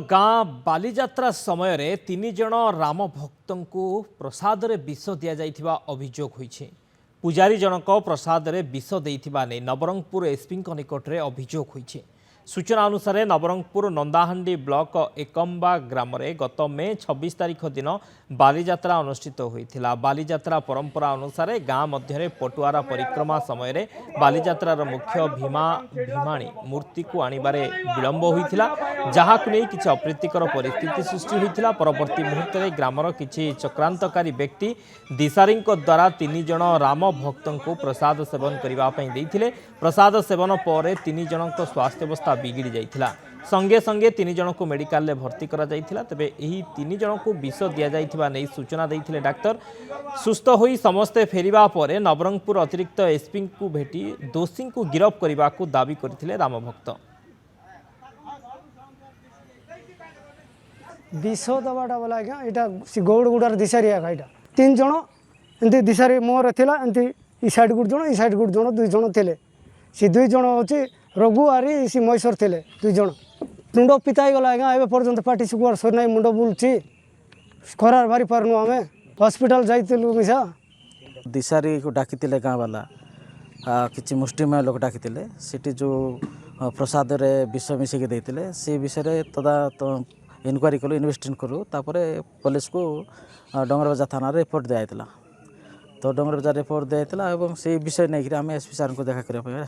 गाँ बालीजात्रा समय रे 3 जन राम भक्त को प्रसाद रे विष दि जाइथिबा अभियोग होइछे। पुजारी जनक प्रसाद रे विष देइथिबा नै नवरंगपुर एसपी निकट रे अभियोग होइछे। सूचना अनुसार नवरंगपुर नंदाहांडी ब्लॉक एकम्बा ग्राम रे गत मे 26 तारिख दिन बालीजात्रा अनुष्ठित होइथिला। बालीजात्रा परंपरा अनुसार गाँ मध्य पटुआरा परिक्रमा समय रे बालीजात्रार मुख्य भीमाणी मूर्ति को आनिबारे विलंब होइथिला, जहाकु नै किछि अप्रीतिकर परिस्थिति सृष्टि होइथिला। परवर्ती मुहूर्त में ग्रामर किछि चक्रांतकारी व्यक्ति दिशारी द्वारा 3 जन राम भक्त को प्रसाद सेवन करने देइथिले। प्रसाद सेवन पर 3 जनक स्वास्थ्य अवस्था बिगिड़ी जाइथिला। संगे संगे 3 जन को मेडिकल में भर्ती करा जाइथिला। तबे एही 3 जन को विष दिया जाइथिबा नै सूचना देइथिले डाक्तर। सुस्थ होई समस्ते फेरिबा परे नवरंगपुर अतिरिक्त एसपी को भेटी दोषी को गिरफ्त करने को दाबी करथिले राम भक्त। विष दबाटा बोला आज्ञा यहाँ गौड़ गुड़ार दिशारी आगा 3 जन एमती दिशारी मोहर थिला एमती इ साइड गुड़ जन इ साइड गुड़ जन 2 जन थिले। सी 2 जन होची रघु आरी सी मैसर थिले 2 जन मुंड पिताई गला आज्ञा एबे पर्यंत पार्टी सुकुआर सर नाई मुंड बुलची खरार भारी पारनु आमे हॉस्पिटल जाइतिलु मिसा। दिशारी को डाकितिले गाँ वाला किछि मुष्टिमय लोक डाकितिले सिटी जो प्रसाद रे विष मिसेके देइतिले से विषय तदा इनक्वारी कलु इन्वेस्टिगेशन करू तापर पुलिस को डंगरबजार थाना रिपोर्ट दिया। तो डंगरबजार रिपोर्ट दिया और से विषय नहीं आम एसपी सार को देखा करने।